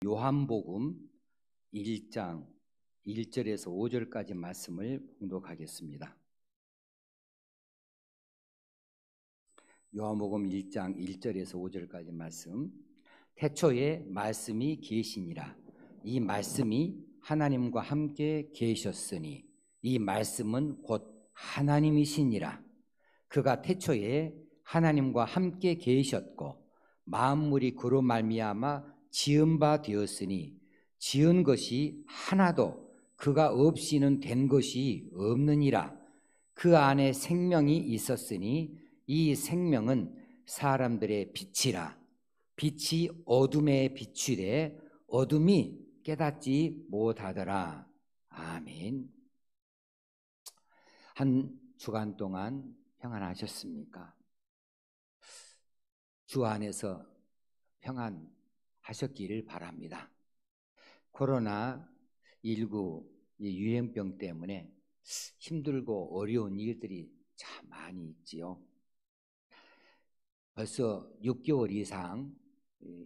요한복음 1장 1절에서 5절까지 말씀을 봉독하겠습니다. 요한복음 1장 1절에서 5절까지 말씀. 태초에 말씀이 계시니라. 이 말씀이 하나님과 함께 계셨으니 이 말씀은 곧 하나님이시니라. 그가 태초에 하나님과 함께 계셨고 만물이 그로 말미암아 지은 바 되었으니 지은 것이 하나도 그가 없이는 된 것이 없느니라. 그 안에 생명이 있었으니 이 생명은 사람들의 빛이라. 빛이 어둠에 비추되 어둠이 깨닫지 못하더라. 아멘. 한 주간 동안 평안하셨습니까? 주 안에서 평안하셨기를 바랍니다. 코로나19 유행병 때문에 힘들고 어려운 일들이 참 많이 있지요. 벌써 6개월 이상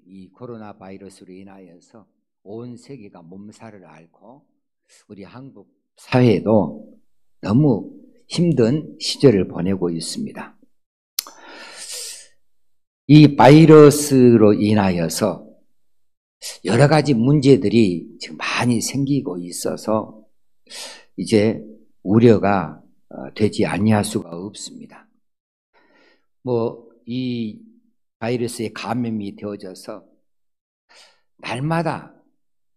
이 코로나 바이러스로 인하여서 온 세계가 몸살을 앓고 우리 한국 사회도 너무 힘든 시절을 보내고 있습니다. 이 바이러스로 인하여서 여러 가지 문제들이 지금 많이 생기고 있어서 이제 우려가 되지 아니할 수가 없습니다. 이 바이러스에 감염이 되어져서 날마다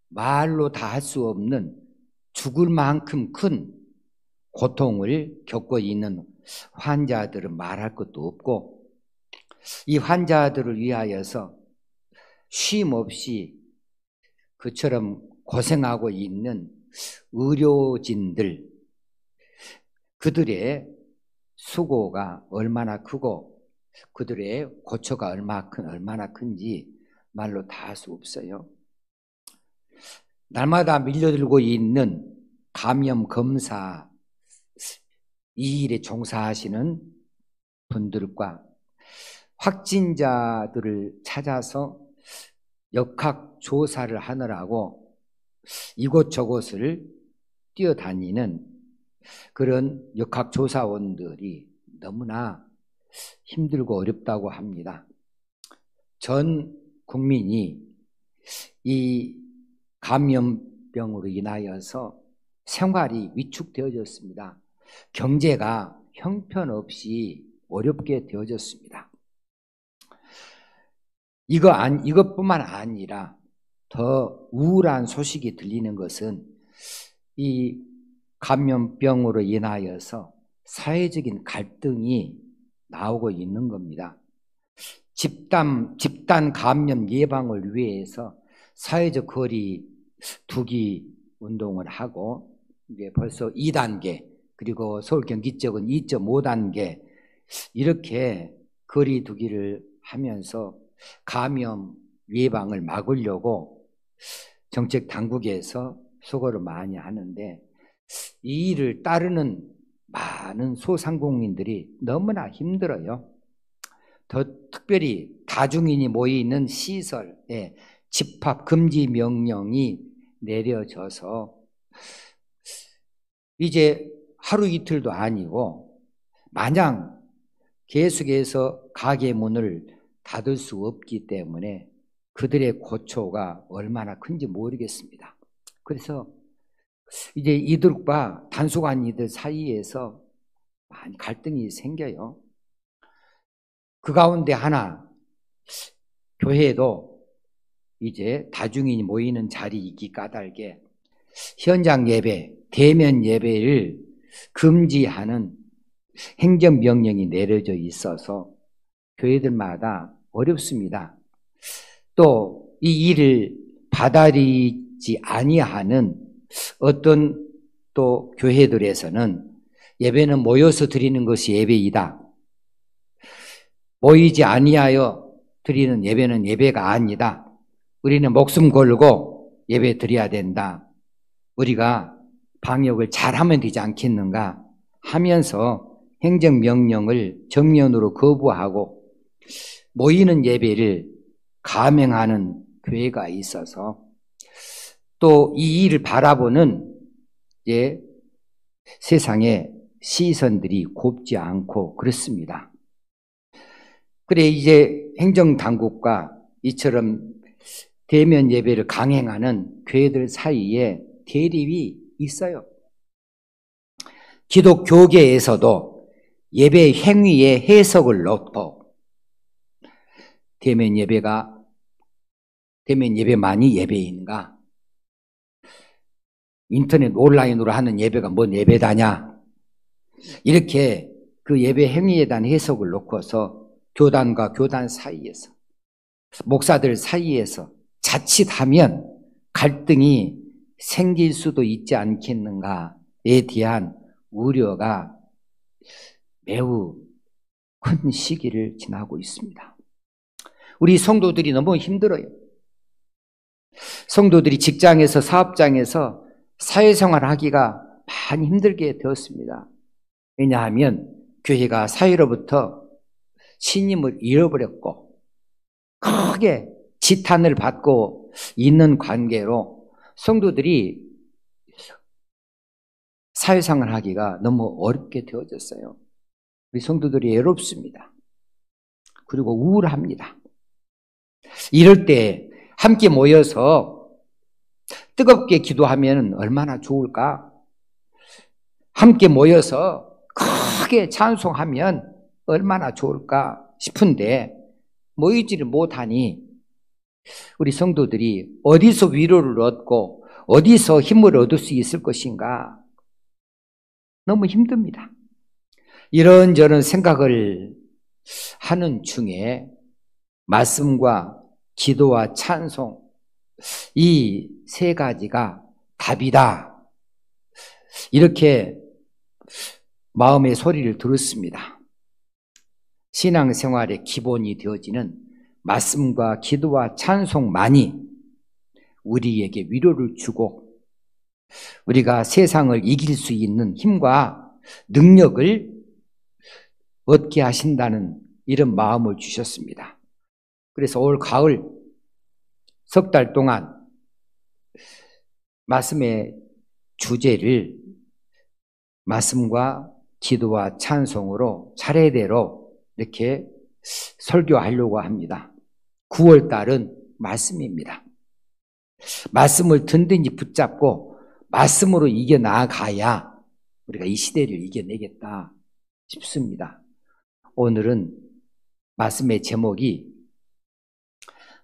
말로 다 할 수 없는 죽을 만큼 큰 고통을 겪고 있는 환자들은 말할 것도 없고, 이 환자들을 위하여서 쉼 없이 그처럼 고생하고 있는 의료진들, 그들의 수고가 얼마나 크고 그들의 고초가 얼마나 큰지 말로 다 할 수 없어요. 날마다 밀려들고 있는 감염 검사, 이 일에 종사하시는 분들과 확진자들을 찾아서 역학조사를 하느라고 이곳저곳을 뛰어다니는 그런 역학조사원들이 너무나 힘들고 어렵다고 합니다. 전 국민이 이 감염병으로 인하여서 생활이 위축되어졌습니다. 경제가 형편없이 어렵게 되어졌습니다. 이것뿐만 아니라 더 우울한 소식이 들리는 것은 이 감염병으로 인하여서 사회적인 갈등이 나오고 있는 겁니다. 집단 감염 예방을 위해서 사회적 거리 두기 운동을 하고 이제 벌써 2단계, 그리고 서울 경기 지역은 2.5단계 이렇게 거리 두기를 하면서 감염 예방을 막으려고 정책 당국에서 수고를 많이 하는데, 이 일을 따르는 많은 소상공인들이 너무나 힘들어요. 더 특별히 다중인이 모이는 시설에 집합 금지 명령이 내려져서 이제 하루 이틀도 아니고 마냥 계속해서 가게 문을 닫을 수 없기 때문에 그들의 고초가 얼마나 큰지 모르겠습니다. 그래서 이제 이들과 단속한 이들 사이에서 많이 갈등이 생겨요. 그 가운데 하나, 교회도 이제 다중인이 모이는 자리이기 까닭에 현장 예배, 대면 예배를 금지하는 행정명령이 내려져 있어서 교회들마다 어렵습니다. 또 이 일을 받아들이지 아니하는 어떤 또 교회들에서는 예배는 모여서 드리는 것이 예배이다. 모이지 아니하여 드리는 예배는 예배가 아니다. 우리는 목숨 걸고 예배 드려야 된다. 우리가 방역을 잘하면 되지 않겠는가 하면서 행정명령을 정면으로 거부하고 모이는 예배를 감행하는 교회가 있어서 또 이 일을 바라보는 세상의 시선들이 곱지 않고 그렇습니다. 그래 이제 행정당국과 이처럼 대면 예배를 강행하는 교회들 사이에 대립이 있어요. 기독교계에서도 예배 행위의 해석을 놓고 대면 예배만이 예배인가? 인터넷 온라인으로 하는 예배가 뭔 예배다냐? 이렇게 그 예배 행위에 대한 해석을 놓고서 교단과 교단 사이에서 목사들 사이에서 자칫하면 갈등이 생길 수도 있지 않겠는가에 대한 우려가 매우 큰 시기를 지나고 있습니다. 우리 성도들이 너무 힘들어요. 성도들이 직장에서 사업장에서 사회생활 하기가 많이 힘들게 되었습니다. 왜냐하면 교회가 사회로부터 신임을 잃어버렸고 크게 지탄을 받고 있는 관계로 성도들이 사회생활 하기가 너무 어렵게 되어졌어요. 우리 성도들이 외롭습니다. 그리고 우울합니다. 이럴 때 함께 모여서 뜨겁게 기도하면 얼마나 좋을까? 함께 모여서 크게 찬송하면 얼마나 좋을까 싶은데 모이지를 못하니 우리 성도들이 어디서 위로를 얻고 어디서 힘을 얻을 수 있을 것인가? 너무 힘듭니다. 이런저런 생각을 하는 중에 말씀과 기도와 찬송 이 세 가지가 답이다. 이렇게 마음의 소리를 들었습니다. 신앙생활의 기본이 되어지는 말씀과 기도와 찬송만이 우리에게 위로를 주고 우리가 세상을 이길 수 있는 힘과 능력을 얻게 하신다는 이런 마음을 주셨습니다. 그래서 올 가을 석 달 동안 말씀의 주제를 말씀과 기도와 찬송으로 차례대로 이렇게 설교하려고 합니다. 9월 달은 말씀입니다. 말씀을 든든히 붙잡고 말씀으로 이겨나가야 우리가 이 시대를 이겨내겠다 싶습니다. 오늘은 말씀의 제목이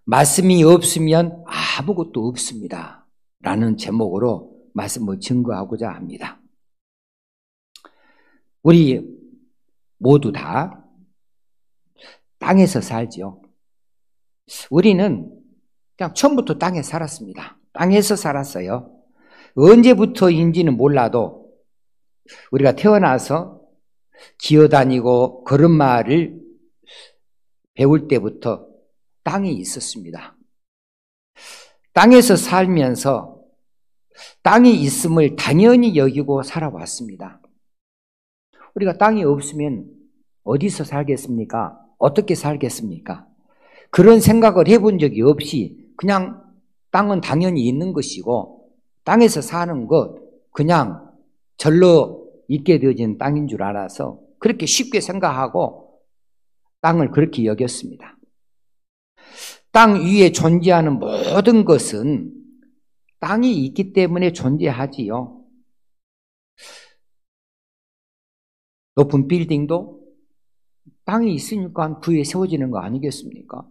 말씀이 없으면 아무것도 없습니다 라는 제목으로 말씀을 증거하고자 합니다. 우리 모두 다 땅에서 살지요. 우리는 그냥 처음부터 땅에 살았습니다. 땅에서 살았어요. 언제부터인지는 몰라도 우리가 태어나서 기어다니고 걸음마를 배울 때부터 땅이 있었습니다. 땅에서 살면서 땅이 있음을 당연히 여기고 살아왔습니다. 우리가 땅이 없으면 어디서 살겠습니까? 어떻게 살겠습니까? 그런 생각을 해본 적이 없이 그냥 땅은 당연히 있는 것이고 땅에서 사는 것 그냥 절로 있게 되어진 땅인 줄 알아서 그렇게 쉽게 생각하고 땅을 그렇게 여겼습니다. 땅 위에 존재하는 모든 것은 땅이 있기 때문에 존재하지요. 높은 빌딩도 땅이 있으니까 그 위에 세워지는 거 아니겠습니까?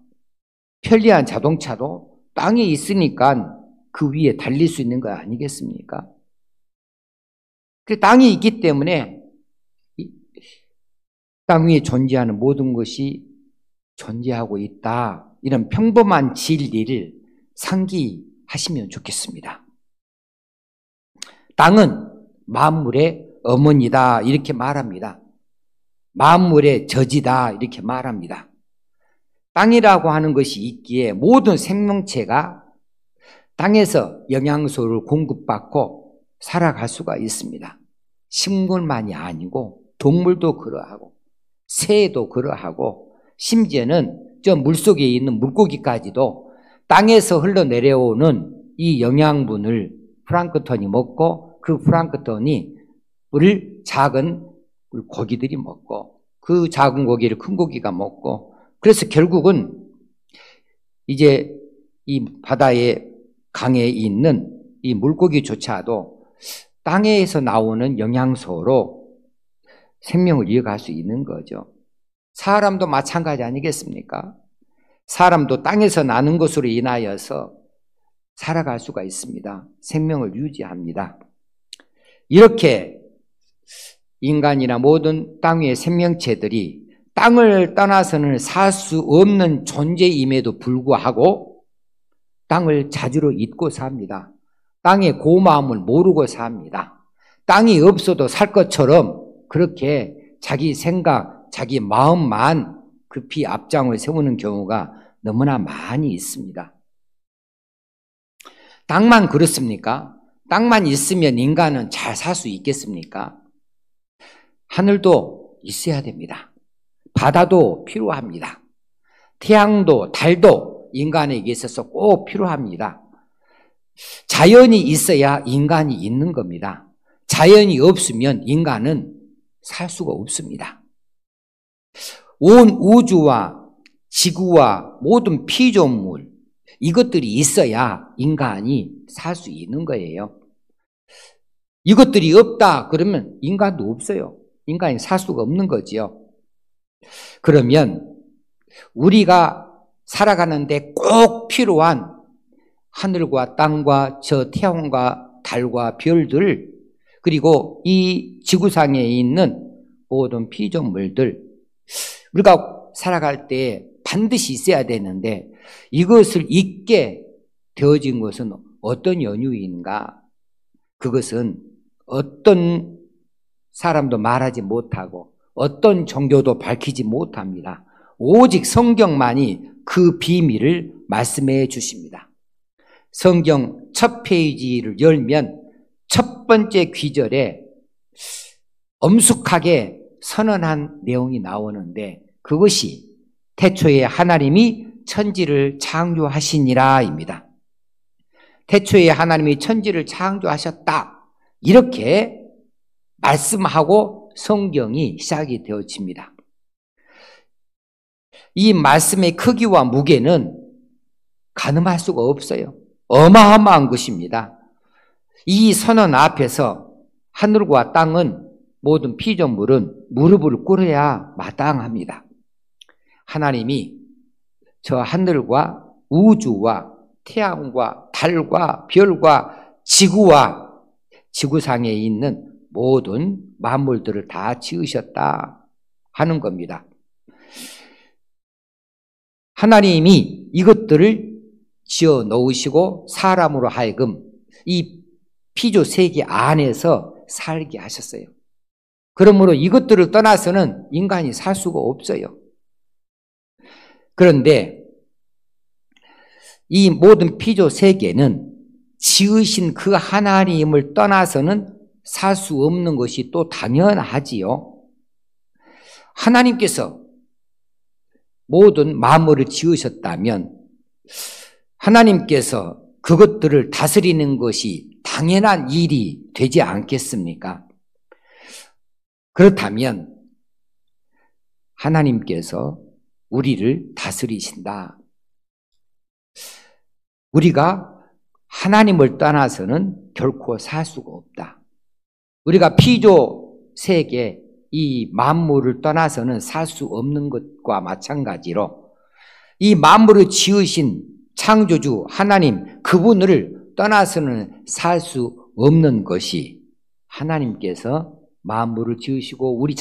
편리한 자동차도 땅이 있으니까 그 위에 달릴 수 있는 거 아니겠습니까? 그 땅이 있기 때문에 땅 위에 존재하는 모든 것이 존재하고 있다. 이런 평범한 진리를 상기하시면 좋겠습니다. 땅은 만물의 어머니다 이렇게 말합니다. 만물의 저지다 이렇게 말합니다. 땅이라고 하는 것이 있기에 모든 생명체가 땅에서 영양소를 공급받고 살아갈 수가 있습니다. 식물만이 아니고 동물도 그러하고 새도 그러하고 심지어는 저 물속에 있는 물고기까지도 땅에서 흘러내려오는 이 영양분을 플랑크톤이 먹고 그 플랑크톤이 을 작은 고기들이 먹고 그 작은 고기를 큰 고기가 먹고 그래서 결국은 이제 이 바다에 강에 있는 이 물고기조차도 땅에서 나오는 영양소로 생명을 이어갈 수 있는 거죠. 사람도 마찬가지 아니겠습니까? 사람도 땅에서 나는 것으로 인하여서 살아갈 수가 있습니다. 생명을 유지합니다. 이렇게 인간이나 모든 땅 위의 생명체들이 땅을 떠나서는 살 수 없는 존재임에도 불구하고 땅을 자주로 잊고 삽니다. 땅의 고마움을 모르고 삽니다. 땅이 없어도 살 것처럼 그렇게 자기 생각, 자기 마음만 급히 앞장을 세우는 경우가 너무나 많이 있습니다. 땅만 그렇습니까? 땅만 있으면 인간은 잘 살 수 있겠습니까? 하늘도 있어야 됩니다. 바다도 필요합니다. 태양도 달도 인간에게 있어서 꼭 필요합니다. 자연이 있어야 인간이 있는 겁니다. 자연이 없으면 인간은 살 수가 없습니다. 온 우주와 지구와 모든 피조물 이것들이 있어야 인간이 살 수 있는 거예요. 이것들이 없다 그러면 인간도 없어요. 인간이 살 수가 없는 거지요. 그러면 우리가 살아가는데 꼭 필요한 하늘과 땅과 저 태양과 달과 별들 그리고 이 지구상에 있는 모든 피조물들 우리가 살아갈 때 반드시 있어야 되는데 이것을 잊게 되어진 것은 어떤 연유인가? 그것은 어떤 사람도 말하지 못하고 어떤 종교도 밝히지 못합니다. 오직 성경만이 그 비밀을 말씀해 주십니다. 성경 첫 페이지를 열면 첫 번째 귀절에 엄숙하게 선언한 내용이 나오는데 그것이 태초에 하나님이 천지를 창조하시니라입니다. 태초에 하나님이 천지를 창조하셨다. 이렇게 말씀하고 성경이 시작이 되어집니다. 이 말씀의 크기와 무게는 가늠할 수가 없어요. 어마어마한 것입니다. 이 선언 앞에서 하늘과 땅은 모든 피조물은 무릎을 꿇어야 마땅합니다. 하나님이 저 하늘과 우주와 태양과 달과 별과 지구와 지구상에 있는 모든 만물들을 다 지으셨다 하는 겁니다. 하나님이 이것들을 지어 놓으시고 사람으로 하여금 이 피조 세계 안에서 살게 하셨어요. 그러므로 이것들을 떠나서는 인간이 살 수가 없어요. 그런데 이 모든 피조 세계는 지으신 그 하나님을 떠나서는 살 수 없는 것이 또 당연하지요. 하나님께서 모든 만물을 지으셨다면 하나님께서 그것들을 다스리는 것이 당연한 일이 되지 않겠습니까? 그렇다면 하나님께서 우리를 다스리신다. 우리가 하나님을 떠나서는 결코 살 수가 없다. 우리가 피조 세계 이 만물을 떠나서는 살 수 없는 것과 마찬가지로 이 만물을 지으신 창조주 하나님 그분을 떠나서는 살 수 없는 것이 하나님께서 만물을 지으시고 우리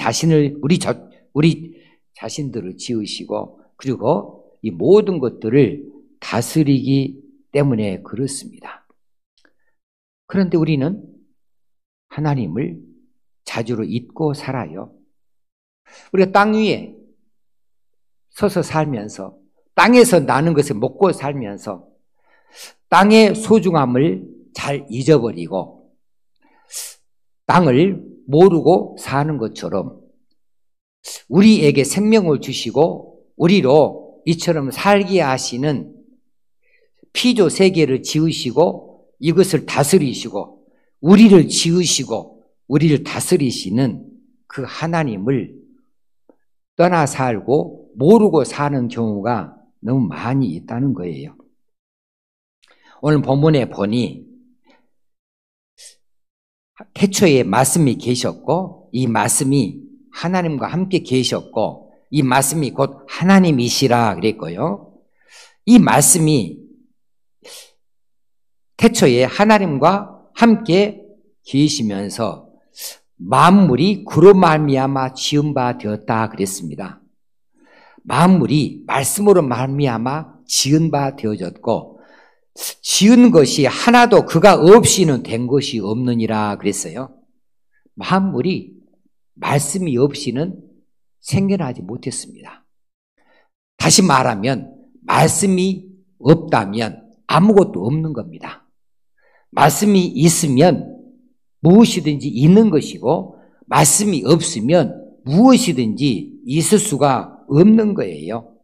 자신들을 지으시고 그리고 이 모든 것들을 다스리기 때문에 그렇습니다. 그런데 우리는 하나님을 자주로 잊고 살아요. 우리가 땅 위에 서서 살면서 땅에서 나는 것을 먹고 살면서 땅의 소중함을 잘 잊어버리고 땅을 모르고 사는 것처럼 우리에게 생명을 주시고 우리로 이처럼 살게 하시는 피조 세계를 지으시고 이것을 다스리시고 우리를 지으시고 우리를 다스리시는 그 하나님을 떠나 살고 모르고 사는 경우가 너무 많이 있다는 거예요. 오늘 본문에 보니 태초에 말씀이 계셨고 이 말씀이 하나님과 함께 계셨고 이 말씀이 곧 하나님이시라 그랬고요. 이 말씀이 태초에 하나님과 함께 계시면서 만물이 그로 말미암아 지은 바 되었다 그랬습니다. 만물이 말씀으로 말미암아 지은 바 되어졌고 지은 것이 하나도 그가 없이는 된 것이 없느니라 그랬어요. 만물이 말씀이 없이는 생겨나지 못했습니다. 다시 말하면 말씀이 없다면 아무것도 없는 겁니다. 말씀이 있으면 무엇이든지 있는 것이고 말씀이 없으면 무엇이든지 있을 수가 없는 거예요.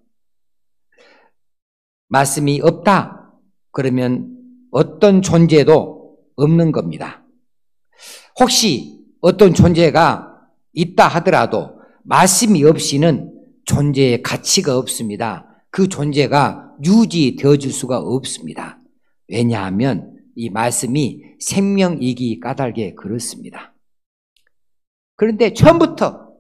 말씀이 없다 그러면 어떤 존재도 없는 겁니다. 혹시 어떤 존재가 있다 하더라도 말씀이 없이는 존재의 가치가 없습니다. 그 존재가 유지되어 줄 수가 없습니다. 왜냐하면 이 말씀이 생명이기 까닭에 그렇습니다. 그런데 처음부터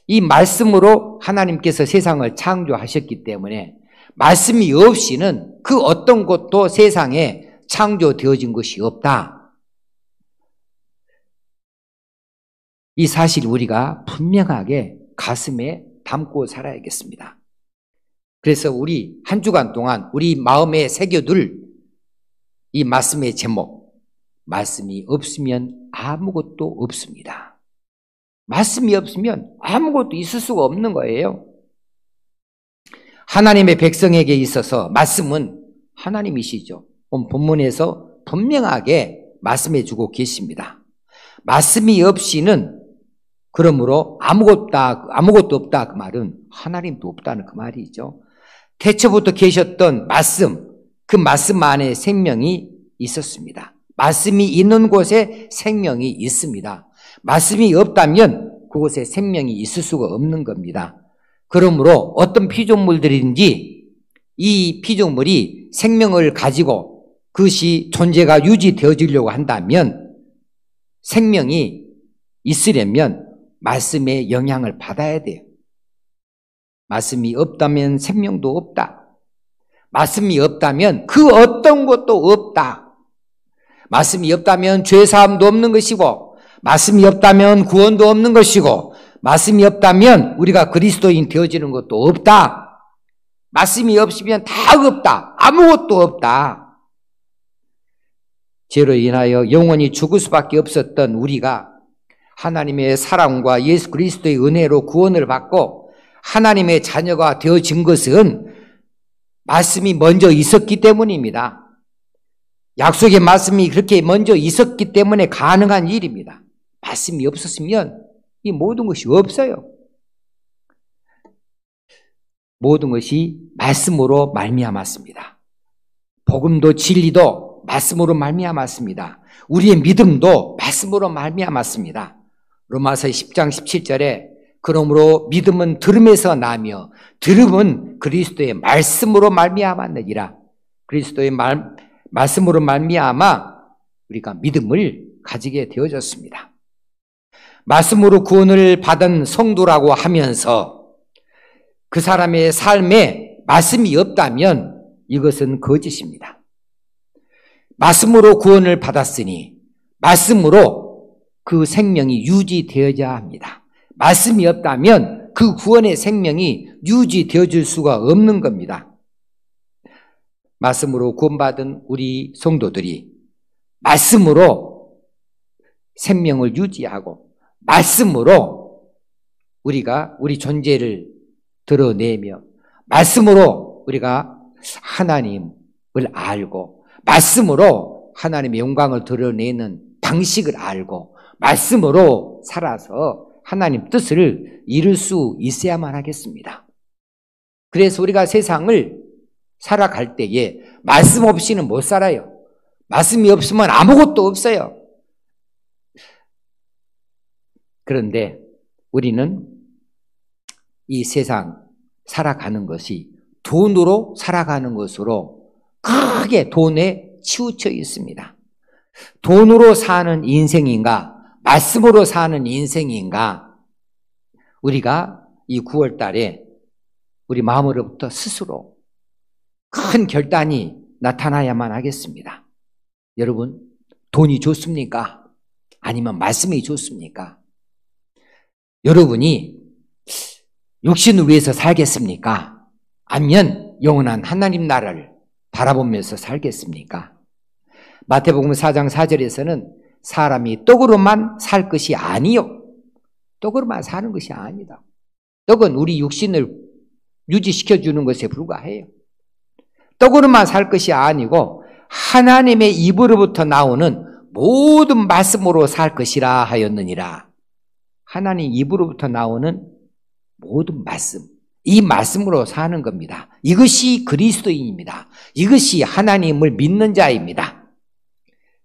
이 말씀으로 하나님께서 세상을 창조하셨기 때문에 말씀이 없이는 그 어떤 것도 세상에 창조되어진 것이 없다. 이 사실 우리가 분명하게 가슴에 담고 살아야겠습니다. 그래서 우리 한 주간 동안 우리 마음에 새겨둘 이 말씀의 제목, 말씀이 없으면 아무것도 없습니다. 말씀이 없으면 아무것도 있을 수가 없는 거예요. 하나님의 백성에게 있어서 말씀은 하나님이시죠. 본문에서 분명하게 말씀해 주고 계십니다. 말씀이 없이는 그러므로 아무것도 없다 그 말은 하나님도 없다는 그 말이죠. 태초부터 계셨던 말씀, 그 말씀 안에 생명이 있었습니다. 말씀이 있는 곳에 생명이 있습니다. 말씀이 없다면 그곳에 생명이 있을 수가 없는 겁니다. 그러므로 어떤 피조물들인지 이 피조물이 생명을 가지고 그것이 존재가 유지되어지려고 한다면 생명이 있으려면 말씀의 영향을 받아야 돼요. 말씀이 없다면 생명도 없다. 말씀이 없다면 그 어떤 것도 없다. 말씀이 없다면 죄사함도 없는 것이고 말씀이 없다면 구원도 없는 것이고 말씀이 없다면 우리가 그리스도인 되어지는 것도 없다. 말씀이 없으면 다 없다. 아무것도 없다. 죄로 인하여 영원히 죽을 수밖에 없었던 우리가 하나님의 사랑과 예수 그리스도의 은혜로 구원을 받고 하나님의 자녀가 되어진 것은 말씀이 먼저 있었기 때문입니다. 약속의 말씀이 그렇게 먼저 있었기 때문에 가능한 일입니다. 말씀이 없었으면 이 모든 것이 없어요. 모든 것이 말씀으로 말미암았습니다. 복음도 진리도 말씀으로 말미암았습니다. 우리의 믿음도 말씀으로 말미암았습니다. 로마서 10장 17절에 그러므로 믿음은 들음에서 나며 들음은 그리스도의 말씀으로 말미암았느니라. 그리스도의 말씀으로 말미암아 우리가 믿음을 가지게 되어졌습니다. 말씀으로 구원을 받은 성도라고 하면서 그 사람의 삶에 말씀이 없다면 이것은 거짓입니다. 말씀으로 구원을 받았으니 말씀으로 그 생명이 유지되어야 합니다. 말씀이 없다면 그 구원의 생명이 유지되어질 수가 없는 겁니다. 말씀으로 구원받은 우리 성도들이 말씀으로 생명을 유지하고 말씀으로 우리가 우리 존재를 드러내며 말씀으로 우리가 하나님을 알고 말씀으로 하나님의 영광을 드러내는 방식을 알고 말씀으로 살아서 하나님 뜻을 이룰 수 있어야만 하겠습니다. 그래서 우리가 세상을 살아갈 때에 말씀 없이는 못 살아요. 말씀이 없으면 아무것도 없어요. 그런데 우리는 이 세상 살아가는 것이 돈으로 살아가는 것으로 크게 돈에 치우쳐 있습니다. 돈으로 사는 인생인가, 말씀으로 사는 인생인가, 우리가 이 9월 달에 우리 마음으로부터 스스로 큰 결단이 나타나야만 하겠습니다. 여러분, 돈이 좋습니까? 아니면 말씀이 좋습니까? 여러분이 육신을 위해서 살겠습니까? 아니면 영원한 하나님 나라를 바라보면서 살겠습니까? 마태복음 4장 4절에서는 사람이 떡으로만 살 것이 아니요. 떡으로만 사는 것이 아니다. 떡은 우리 육신을 유지시켜주는 것에 불과해요. 떡으로만 살 것이 아니고 하나님의 입으로부터 나오는 모든 말씀으로 살 것이라 하였느니라. 하나님 입으로부터 나오는 모든 말씀, 이 말씀으로 사는 겁니다. 이것이 그리스도인입니다. 이것이 하나님을 믿는 자입니다.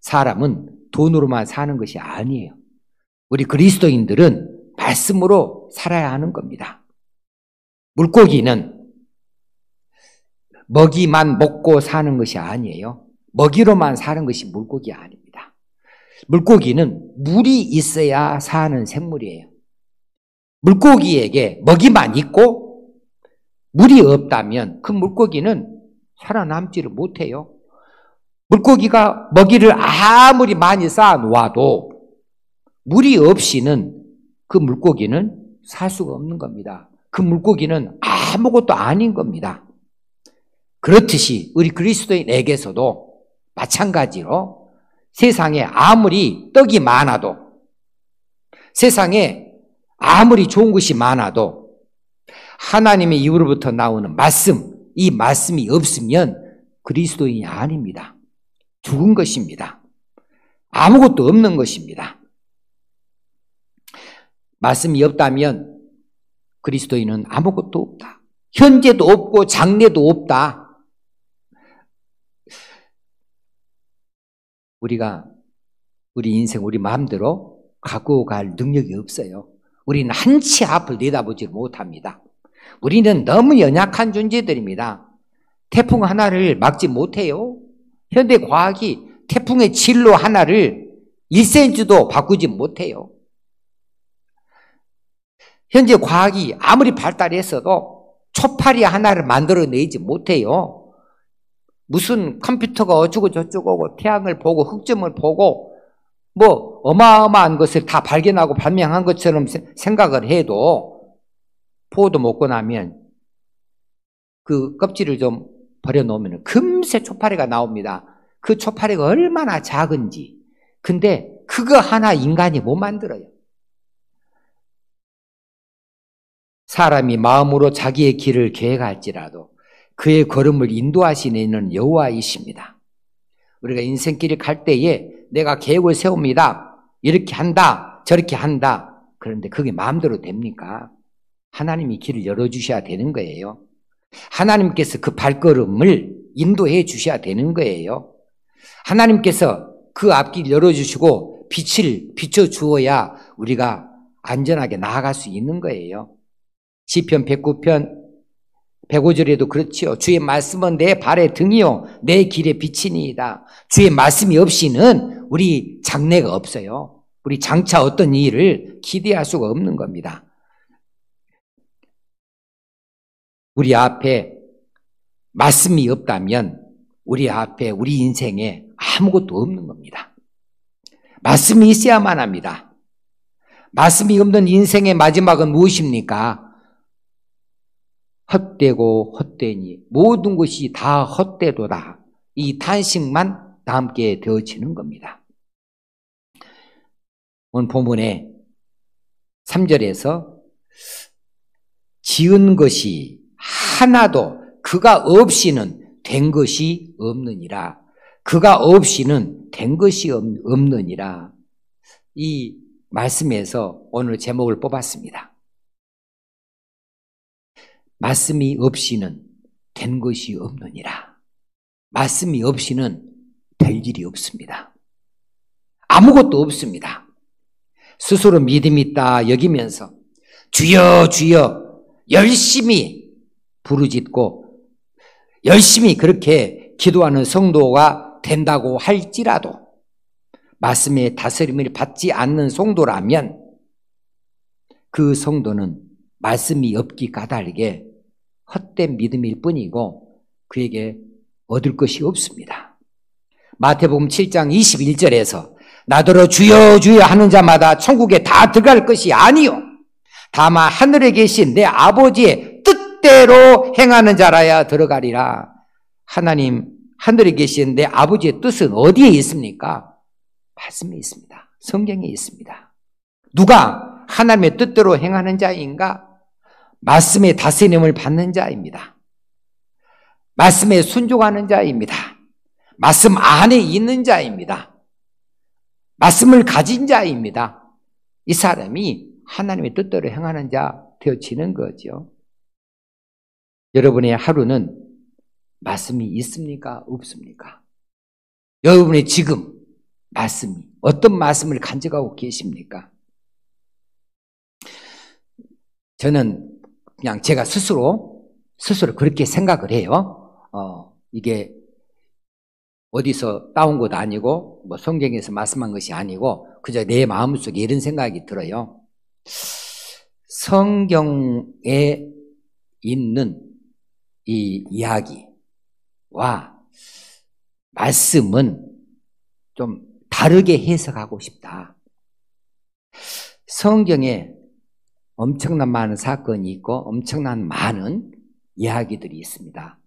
사람은 돈으로만 사는 것이 아니에요. 우리 그리스도인들은 말씀으로 살아야 하는 겁니다. 물고기는 먹이만 먹고 사는 것이 아니에요. 먹이로만 사는 것이 물고기 아닙니다. 물고기는 물이 있어야 사는 생물이에요. 물고기에게 먹이만 있고 물이 없다면 그 물고기는 살아남지를 못해요. 물고기가 먹이를 아무리 많이 쌓아놓아도 물이 없이는 그 물고기는 살 수가 없는 겁니다. 그 물고기는 아무것도 아닌 겁니다. 그렇듯이 우리 그리스도인에게서도 마찬가지로 세상에 아무리 떡이 많아도, 세상에 아무리 좋은 것이 많아도 하나님의 입으로부터 나오는 말씀, 이 말씀이 없으면 그리스도인이 아닙니다. 죽은 것입니다. 아무것도 없는 것입니다. 말씀이 없다면 그리스도인은 아무것도 없다. 현재도 없고 장래도 없다. 우리가 우리 인생 우리 마음대로 갖고 갈 능력이 없어요. 우리는 한치 앞을 내다보지 못합니다. 우리는 너무 연약한 존재들입니다. 태풍 하나를 막지 못해요. 현대 과학이 태풍의 진로 하나를 1cm도 바꾸지 못해요. 현재 과학이 아무리 발달했어도 초파리 하나를 만들어내지 못해요. 무슨 컴퓨터가 어쩌고 저쩌고 태양을 보고 흑점을 보고 뭐 어마어마한 것을 다 발견하고 발명한 것처럼 생각을 해도 포도 먹고 나면 그 껍질을 좀 버려놓으면 금세 초파리가 나옵니다. 그 초파리가 얼마나 작은지. 근데 그거 하나 인간이 못 만들어요. 사람이 마음으로 자기의 길을 계획할지라도 그의 걸음을 인도하시는 여호와이십니다. 우리가 인생길을 갈 때에 내가 계획을 세웁니다. 이렇게 한다, 저렇게 한다. 그런데 그게 마음대로 됩니까? 하나님이 길을 열어주셔야 되는 거예요. 하나님께서 그 발걸음을 인도해 주셔야 되는 거예요. 하나님께서 그 앞길 열어주시고 빛을 비춰주어야 우리가 안전하게 나아갈 수 있는 거예요. 시편 109편 105절에도 그렇지요. 주의 말씀은 내 발의 등이요 내 길의 빛이니이다. 주의 말씀이 없이는 우리 장래가 없어요. 우리 장차 어떤 일을 기대할 수가 없는 겁니다. 우리 앞에 말씀이 없다면 우리 앞에 우리 인생에 아무것도 없는 겁니다. 말씀이 있어야만 합니다. 말씀이 없는 인생의 마지막은 무엇입니까? 헛되고 헛되니 모든 것이 다 헛되도다. 이 탄식만 남게 되어지는 겁니다. 오늘 본문에 3절에서 지은 것이 하나도 그가 없이는 된 것이 없느니라. 그가 없이는 된 것이 없느니라. 이 말씀에서 오늘 제목을 뽑았습니다. 말씀이 없이는 된 것이 없느니라. 말씀이 없이는 될 일이 없습니다. 아무것도 없습니다. 스스로 믿음이 있다 여기면서 주여 주여 열심히 부르짖고 열심히 그렇게 기도하는 성도가 된다고 할지라도 말씀의 다스림을 받지 않는 성도라면 그 성도는 말씀이 없기 까닭에 헛된 믿음일 뿐이고 그에게 얻을 것이 없습니다. 마태복음 7장 21절에서 나더러 주여 주여 하는 자마다 천국에 다 들어갈 것이 아니요 다만 하늘에 계신 내 아버지의 뜻대로 행하는 자라야 들어가리라. 하나님 하늘에 계신 내 아버지의 뜻은 어디에 있습니까? 말씀에 있습니다. 성경에 있습니다. 누가 하나님의 뜻대로 행하는 자인가? 말씀의 다스림을 받는 자입니다. 말씀에 순종하는 자입니다. 말씀 안에 있는 자입니다. 말씀을 가진 자입니다. 이 사람이 하나님의 뜻대로 행하는 자 되어지는 거죠. 여러분의 하루는 말씀이 있습니까? 없습니까? 여러분의 지금 말씀이 어떤 말씀을 간직하고 계십니까? 저는 그냥 제가 스스로 그렇게 생각을 해요. 이게 어디서 따온 것도 아니고 뭐 성경에서 말씀한 것이 아니고 그저 내 마음속에 이런 생각이 들어요. 성경에 있는 이 이야기와 말씀은 좀 다르게 해석하고 싶다. 성경에 엄청난 많은 사건이 있고 엄청난 많은 이야기들이 있습니다.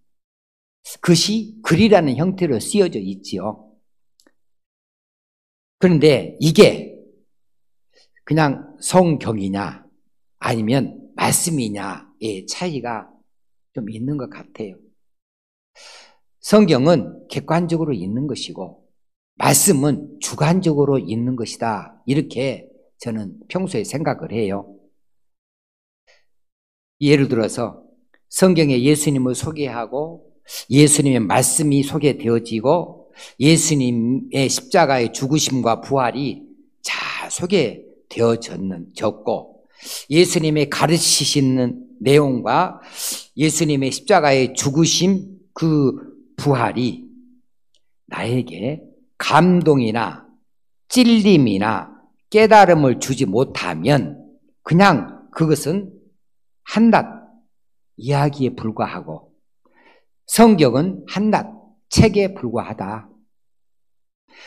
그것이 글이라는 형태로 쓰여져 있지요. 그런데 이게 그냥 성경이냐 아니면 말씀이냐의 차이가 좀 있는 것 같아요. 성경은 객관적으로 있는 것이고 말씀은 주관적으로 있는 것이다. 이렇게 저는 평소에 생각을 해요. 예를 들어서 성경에 예수님을 소개하고 예수님의 말씀이 소개되어지고 예수님의 십자가의 죽으심과 부활이 잘 소개되어졌고 예수님의 가르치시는 내용과 예수님의 십자가의 죽으심 그 부활이 나에게 감동이나 찔림이나 깨달음을 주지 못하면 그냥 그것은 한낱 이야기에 불과하고 성경은 한낱 책에 불과하다.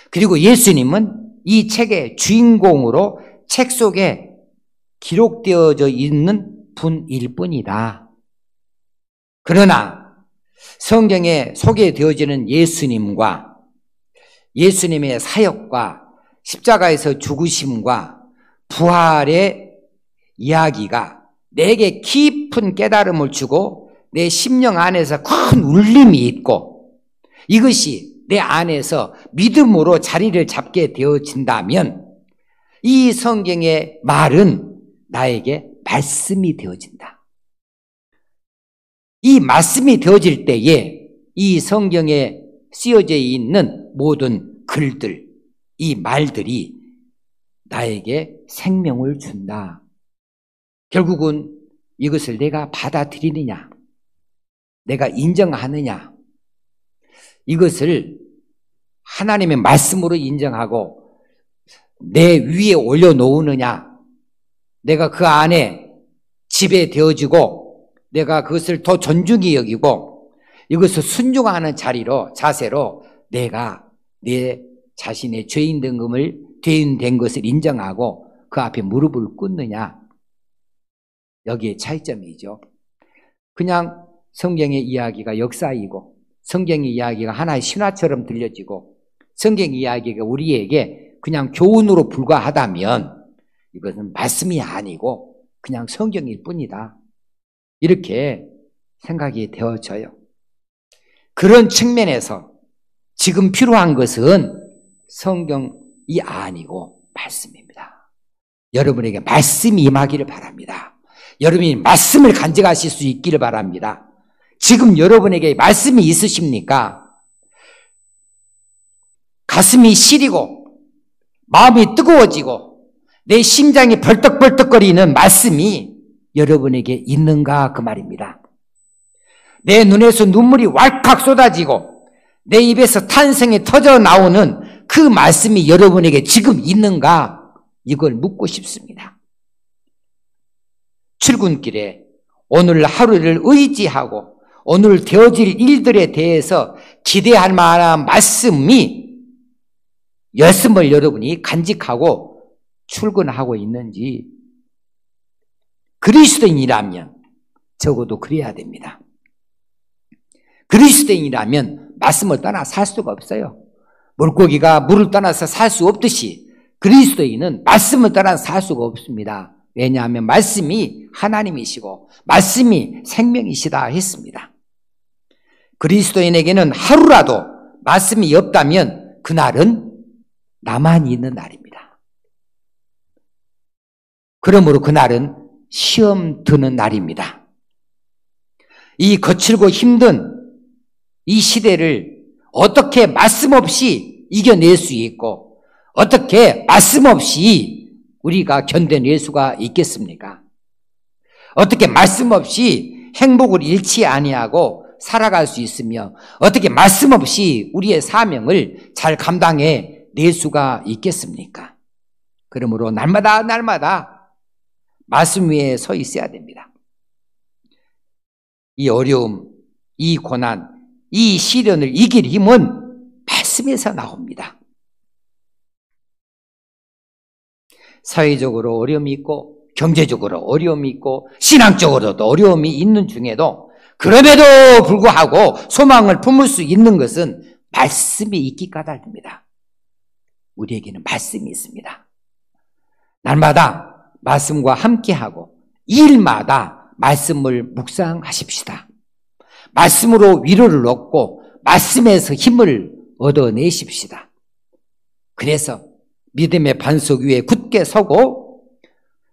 그리고 예수님은 이 책의 주인공으로 책 속에 기록되어져 있는 분일 뿐이다. 그러나 성경에 소개되어지는 예수님과 예수님의 사역과 십자가에서 죽으심과 부활의 이야기가 내게 깊은 깨달음을 주고 내 심령 안에서 큰 울림이 있고 이것이 내 안에서 믿음으로 자리를 잡게 되어진다면 이 성경의 말은 나에게 말씀이 되어진다. 이 말씀이 되어질 때에 이 성경에 쓰여져 있는 모든 글들, 이 말들이 나에게 생명을 준다. 결국은 이것을 내가 받아들이느냐, 내가 인정하느냐, 이것을 하나님의 말씀으로 인정하고 내 위에 올려놓느냐, 내가 그 안에 지배되어지고 내가 그것을 더 존중히 여기고 이것을 순종하는 자세로 내가 내 자신의 죄인 된 것을 인정하고 그 앞에 무릎을 꿇느냐, 여기에 차이점이죠. 그냥 성경의 이야기가 역사이고 성경의 이야기가 하나의 신화처럼 들려지고 성경 이야기가 우리에게 그냥 교훈으로 불과하다면 이것은 말씀이 아니고 그냥 성경일 뿐이다. 이렇게 생각이 되어져요. 그런 측면에서 지금 필요한 것은 성경이 아니고 말씀입니다. 여러분에게 말씀이 임하기를 바랍니다. 여러분이 말씀을 간직하실 수 있기를 바랍니다. 지금 여러분에게 말씀이 있으십니까? 가슴이 시리고 마음이 뜨거워지고 내 심장이 벌떡벌떡거리는 말씀이 여러분에게 있는가 그 말입니다. 내 눈에서 눈물이 왈칵 쏟아지고 내 입에서 탄성이 터져 나오는 그 말씀이 여러분에게 지금 있는가? 이걸 묻고 싶습니다. 출근길에 오늘 하루를 의지하고 오늘 되어질 일들에 대해서 기대할 만한 말씀이 였음을 여러분이 간직하고 출근하고 있는지, 그리스도인이라면 적어도 그래야 됩니다. 그리스도인이라면 말씀을 떠나 살 수가 없어요. 물고기가 물을 떠나서 살 수 없듯이 그리스도인은 말씀을 떠나 살 수가 없습니다. 왜냐하면 말씀이 하나님이시고 말씀이 생명이시다 했습니다. 그리스도인에게는 하루라도 말씀이 없다면 그날은 나만 있는 날입니다. 그러므로 그날은 시험 드는 날입니다. 이 거칠고 힘든 이 시대를 어떻게 말씀 없이 이겨낼 수 있고 어떻게 말씀 없이 우리가 견뎌낼 수가 있겠습니까? 어떻게 말씀 없이 행복을 잃지 아니하고 살아갈 수 있으며 어떻게 말씀 없이 우리의 사명을 잘 감당해 낼 수가 있겠습니까? 그러므로 날마다 말씀 위에 서 있어야 됩니다. 이 어려움, 이 고난, 이 시련을 이길 힘은 말씀에서 나옵니다. 사회적으로 어려움이 있고 경제적으로 어려움이 있고 신앙적으로도 어려움이 있는 중에도 그럼에도 불구하고 소망을 품을 수 있는 것은 말씀이 있기 까닭입니다. 우리에게는 말씀이 있습니다. 날마다 말씀과 함께하고 일마다 말씀을 묵상하십시다. 말씀으로 위로를 얻고 말씀에서 힘을 얻어내십시다. 그래서 믿음의 반석 위에 굳게 서고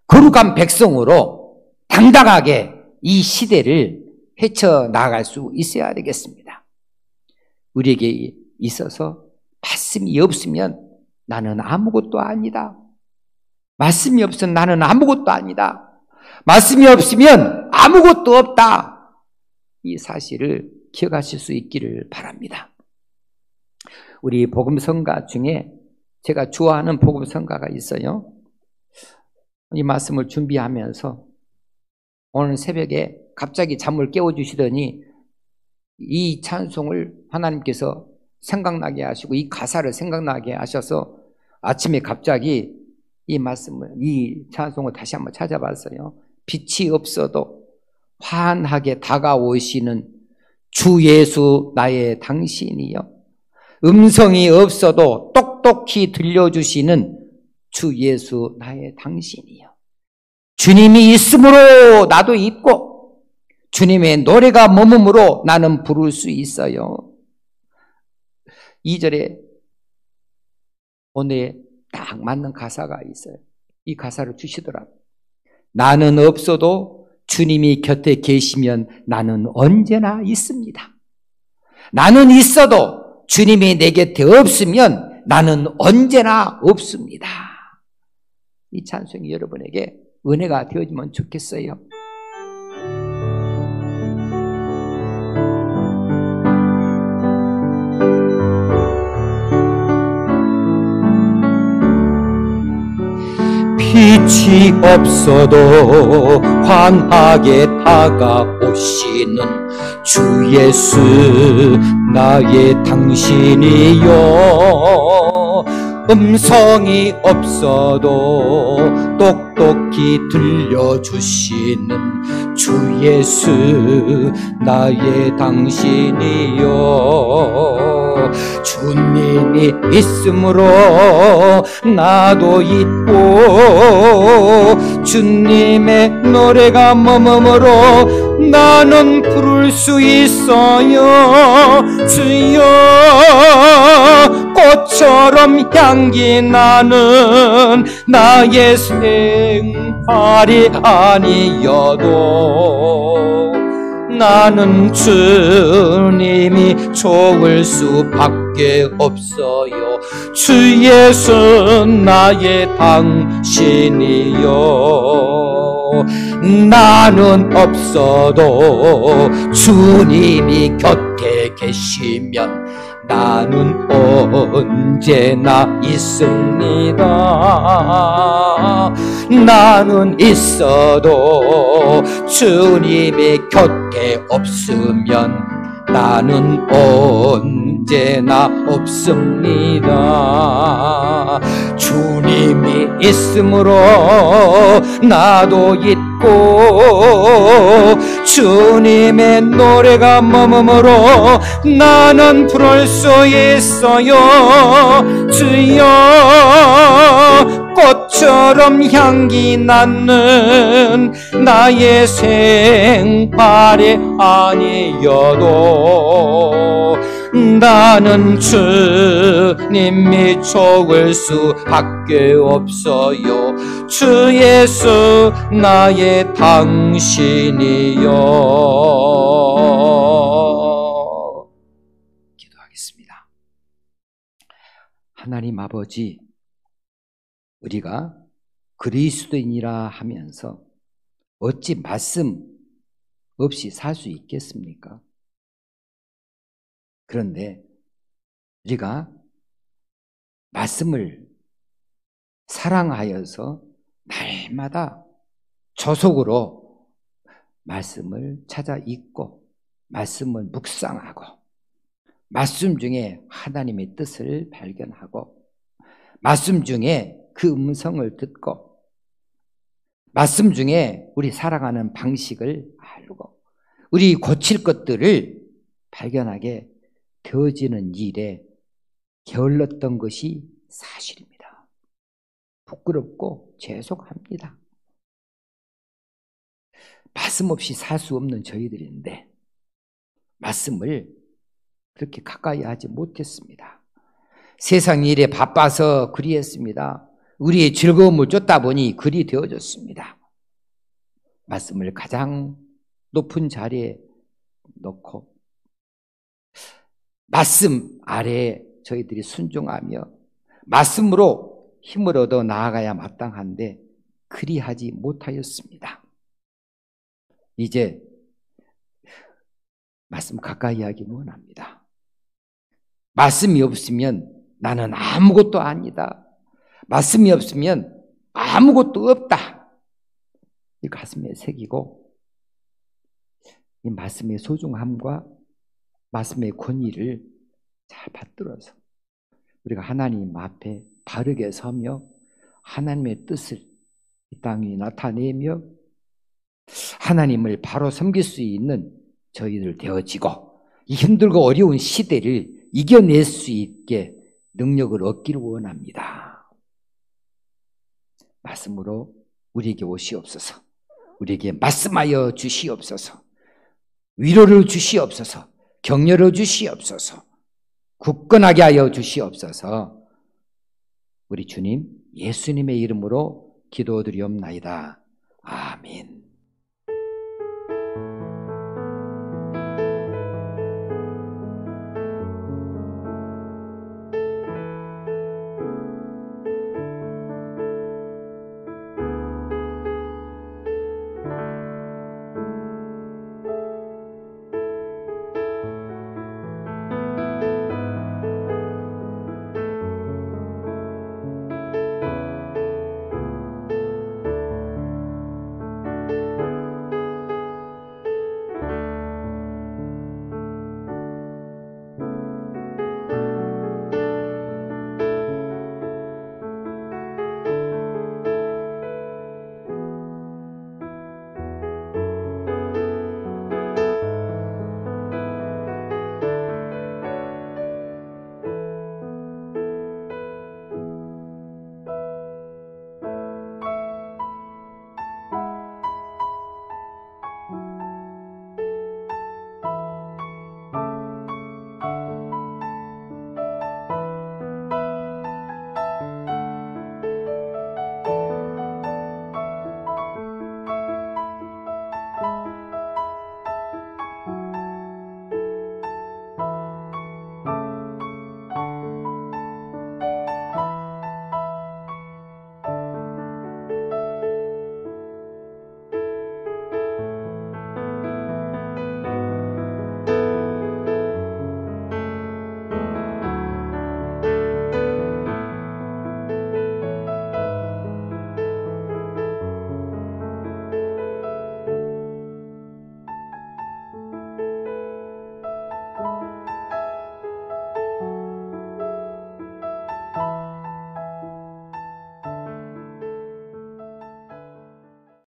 거룩한 백성으로 당당하게 이 시대를 헤쳐나갈 수 있어야 되겠습니다. 우리에게 있어서 말씀이 없으면 나는 아무것도 아니다. 말씀이 없으면 나는 아무것도 아니다. 말씀이 없으면 아무것도 없다. 이 사실을 기억하실 수 있기를 바랍니다. 우리 복음성가 중에 제가 좋아하는 복음성가가 있어요. 이 말씀을 준비하면서 오늘 새벽에 갑자기 잠을 깨워주시더니 이 찬송을 하나님께서 생각나게 하시고 이 가사를 생각나게 하셔서 아침에 갑자기 이 말씀을, 이 찬송을 다시 한번 찾아봤어요. 빛이 없어도 환하게 다가오시는 주 예수 나의 당신이여, 음성이 없어도 똑똑히 들려주시는 주 예수 나의 당신이여. 주님이 있으므로 나도 있고 주님의 노래가 머금으로 나는 부를 수 있어요. 2절에 오늘 딱 맞는 가사가 있어요. 이 가사를 주시더라고요. 나는 없어도 주님이 곁에 계시면 나는 언제나 있습니다. 나는 있어도 주님이 내 곁에 없으면 나는 언제나 없습니다. 이 찬송이 여러분에게 은혜가 되어지면 좋겠어요. 빛이 없어도 환하게 다가오시는 주 예수 나의 당신이여, 음성이 없어도 똑똑히 들려주시는 주 예수 나의 당신이여. 주님이 있으므로 나도 있고 주님의 노래가 머금으로 나는 부를 수 있어요. 주여, 꽃처럼 향기 나는 나의 생활이 아니어도 나는 주님이 좋을 수밖에 없어요. 주 예수 나의 당신이요. 나는 없어도 주님이 곁에 계시면 나는 언제나 있습니다. 나는 있어도 주님이 곁에 없으면 나는 언제나 없습니다. 주님이 있으므로 나도 있고 주님의 노래가 머무므로 나는 부를 수 있어요. 주여 꽃처럼 향기 나는 나의 생활이 아니어도 나는 주님이 좋을 수밖에 없어요. 주 예수 나의 당신이요. 기도하겠습니다. 하나님 아버지, 우리가 그리스도인이라 하면서 어찌 말씀 없이 살 수 있겠습니까? 그런데 우리가 말씀을 사랑하여서 날마다 저속으로 말씀을 찾아 읽고 말씀을 묵상하고 말씀 중에 하나님의 뜻을 발견하고 말씀 중에 그 음성을 듣고 말씀 중에 우리 살아가는 방식을 알고 우리 고칠 것들을 발견하게 되어지는 일에 게을렀던 것이 사실입니다. 부끄럽고 죄송합니다. 말씀 없이 살 수 없는 저희들인데 말씀을 그렇게 가까이 하지 못했습니다. 세상 일에 바빠서 그리했습니다. 우리의 즐거움을 쫓다 보니 그리 되어졌습니다. 말씀을 가장 높은 자리에 놓고 말씀 아래에 저희들이 순종하며 말씀으로 힘을 얻어 나아가야 마땅한데 그리하지 못하였습니다. 이제 말씀 가까이 하기 원합니다. 말씀이 없으면 나는 아무것도 아니다. 말씀이 없으면 아무것도 없다. 이 가슴에 새기고 이 말씀의 소중함과 말씀의 권위를 잘 받들어서 우리가 하나님 앞에 바르게 서며 하나님의 뜻을 이 땅에 나타내며 하나님을 바로 섬길 수 있는 저희들 되어지고 이 힘들고 어려운 시대를 이겨낼 수 있게 능력을 얻기를 원합니다. 말씀으로 우리에게 오시옵소서. 우리에게 말씀하여 주시옵소서. 위로를 주시옵소서. 격려를 주시옵소서. 굳건하게 하여 주시옵소서. 우리 주님 예수님의 이름으로 기도드리옵나이다. 아멘.